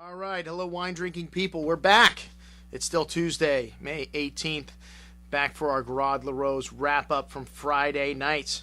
All right, hello, wine drinking people. We're back. It's still Tuesday, May 18th. Back for our Gruaud Larose wrap up from Friday night.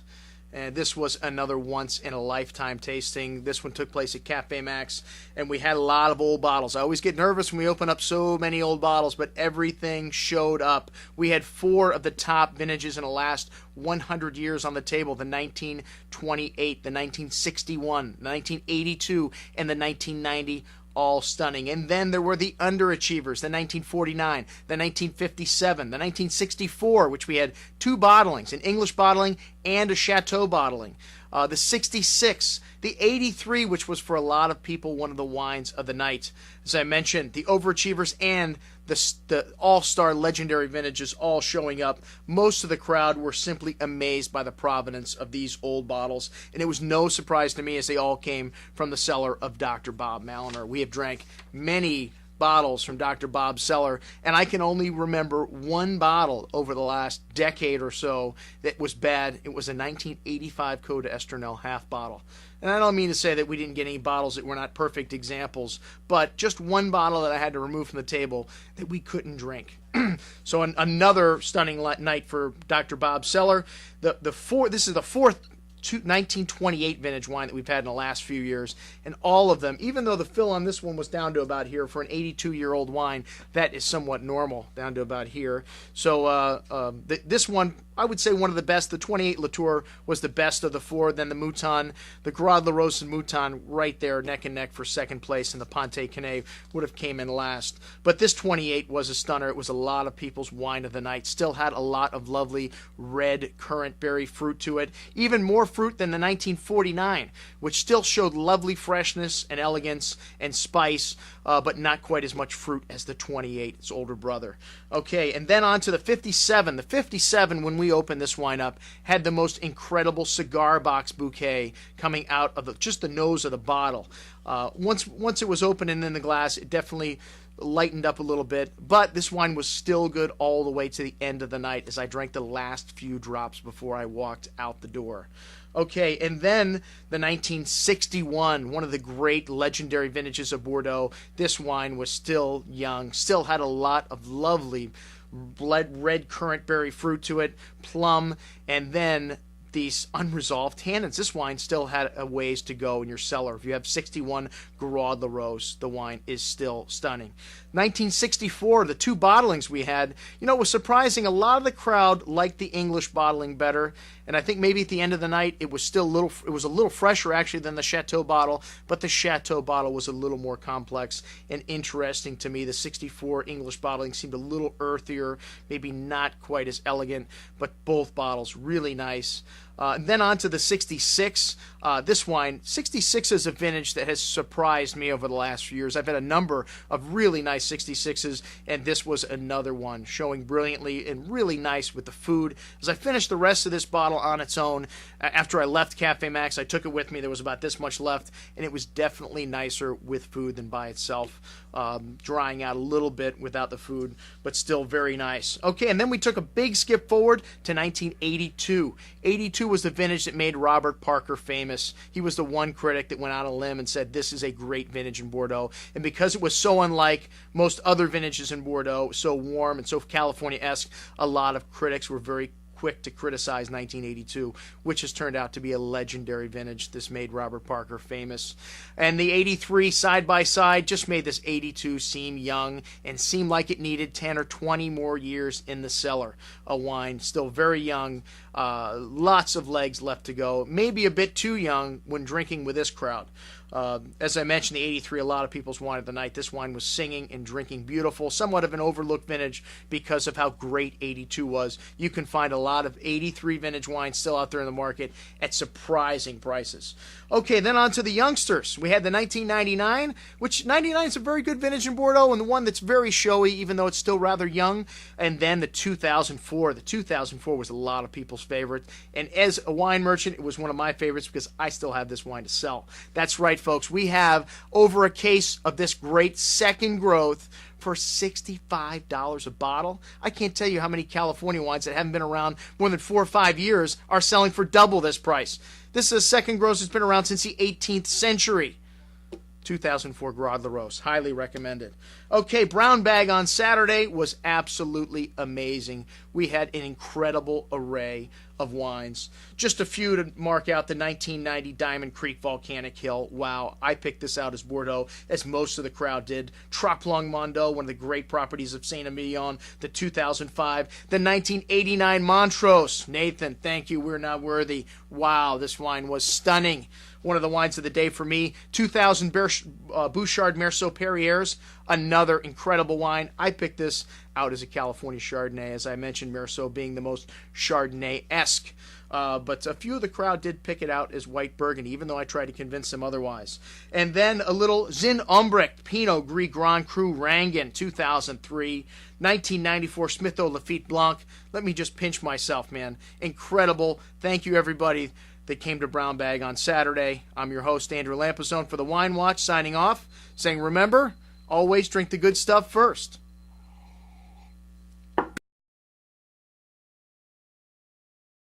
And this was another once in a lifetime tasting. This one took place at Cafe Max, and we had a lot of old bottles. I always get nervous when we open up so many old bottles, but everything showed up. We had 4 of the top vintages in the last 100 years on the table: the 1928, the 1961, the 1982, and the 1990. All stunning. And then there were the underachievers: the 1949, the 1957, the 1964, which we had 2 bottlings, an English bottling and a Chateau bottling. The 66, the 83, which was for a lot of people one of the wines of the night. As I mentioned, the overachievers and the all-star legendary vintages all showing up. Most of the crowd were simply amazed by the provenance of these old bottles, and it was no surprise to me as they all came from the cellar of Dr. Bob Maliner. We have drank many bottles from Dr. Bob's cellar, and I can only remember one bottle over the last decade or so that was bad. It was a 1985 Côte d'Estournel half bottle. And I don't mean to say that we didn't get any bottles that were not perfect examples, but just one bottle that I had to remove from the table that we couldn't drink. So another stunning night for Dr. Bob's cellar. This is the fourth 1928 vintage wine that we've had in the last few years, and all of them, even though the fill on this one was down to about here for an 82-year-old wine, that is somewhat normal, down to about here. So this one, I would say one of the best. The 28 Latour was the best of the 4. Then the Mouton, the Gruaud Larose and Mouton right there neck and neck for second place, and the Pontet Canet would have came in last. But this 28 was a stunner. It was a lot of people's wine of the night. Still had a lot of lovely red currant berry fruit to it, even more fruit than the 1949, which still showed lovely freshness and elegance and spice, but not quite as much fruit as the 28, its older brother. Okay, and then on to the 57. The 57, when we opened this wine up, had the most incredible cigar box bouquet coming out of just the nose of the bottle. Once it was open and in the glass, it definitely lightened up a little bit, but this wine was still good all the way to the end of the night as I drank the last few drops before I walked out the door. Okay, and then the 1961, one of the great legendary vintages of Bordeaux. This wine was still young, still had a lot of lovely red currant berry fruit to it, plum, and then these unresolved tannins. This wine still had a ways to go in your cellar. If you have 61 Gruaud Larose, the wine is still stunning. 1964, the 2 bottlings we had, it was surprising. A lot of the crowd liked the English bottling better, and I think maybe at the end of the night it was a little fresher actually than the Chateau bottle, but the Chateau bottle was a little more complex and interesting to me. The 64 English bottling seemed a little earthier, maybe not quite as elegant, but both bottles really nice. And then on to the 66. This wine, 66 is a vintage that has surprised me over the last few years. I've had a number of really nice 66s, and this was another one, showing brilliantly and really nice with the food. As I finished the rest of this bottle on its own, after I left Cafe Max, I took it with me. There was about this much left, and it was definitely nicer with food than by itself. Drying out a little bit without the food, but still very nice. Okay, and then we took a big skip forward to 1982. 82 was the vintage that made Robert Parker famous. He was the one critic that went out on a limb and said this is a great vintage in Bordeaux. And because it was so unlike most other vintages in Bordeaux, so warm and so California-esque, a lot of critics were very quick to criticize 1982, which has turned out to be a legendary vintage. This made Robert Parker famous. And the 83 side by side just made this 82 seem young and seem like it needed 10 or 20 more years in the cellar. A wine still very young, lots of legs left to go, maybe a bit too young when drinking with this crowd. As I mentioned, the 83, a lot of people's wine of the night. This wine was singing and drinking beautiful, somewhat of an overlooked vintage because of how great 82 was. You can find a lot of 83 vintage wines still out there in the market at surprising prices. Okay, then on to the youngsters. We had the 1999, which 99 is a very good vintage in Bordeaux, and the one that's very showy, even though it's still rather young. And then the 2004. The 2004 was a lot of people's favorite. And as a wine merchant, it was one of my favorites because I still have this wine to sell. That's right, folks. We have over a case of this great second growth for $65 a bottle. I can't tell you how many California wines that haven't been around more than 4 or 5 years are selling for double this price. This is a second growth that's been around since the 18th century. 2004 Gruaud Larose. Highly recommended. Okay, brown bag on Saturday was absolutely amazing. We had an incredible array of wines. Just a few to mark out: the 1990 Diamond Creek Volcanic Hill. Wow, I picked this out as Bordeaux, as most of the crowd did. Troplong Mondo, one of the great properties of Saint-Emilion. The 2005, the 1989 Montrose. Nathan, thank you, we're not worthy. Wow, this wine was stunning. One of the wines of the day for me. 2000 Bouchard Merceau Perriers, another incredible wine. I picked this out as a California Chardonnay, as I mentioned, Merceau being the most Chardonnay-esque. But a few of the crowd did pick it out as white Burgundy, even though I tried to convince them otherwise. And then a little Zin Umbric Pinot Gris Grand Cru Rangan, 2003. 1994 Smith-O Lafite Blanc. Let me just pinch myself, man. Incredible. Thank you, everybody that came to Brown Bag on Saturday. I'm your host, Andrew Lampazone, for the Wine Watch, signing off, saying remember, always drink the good stuff first.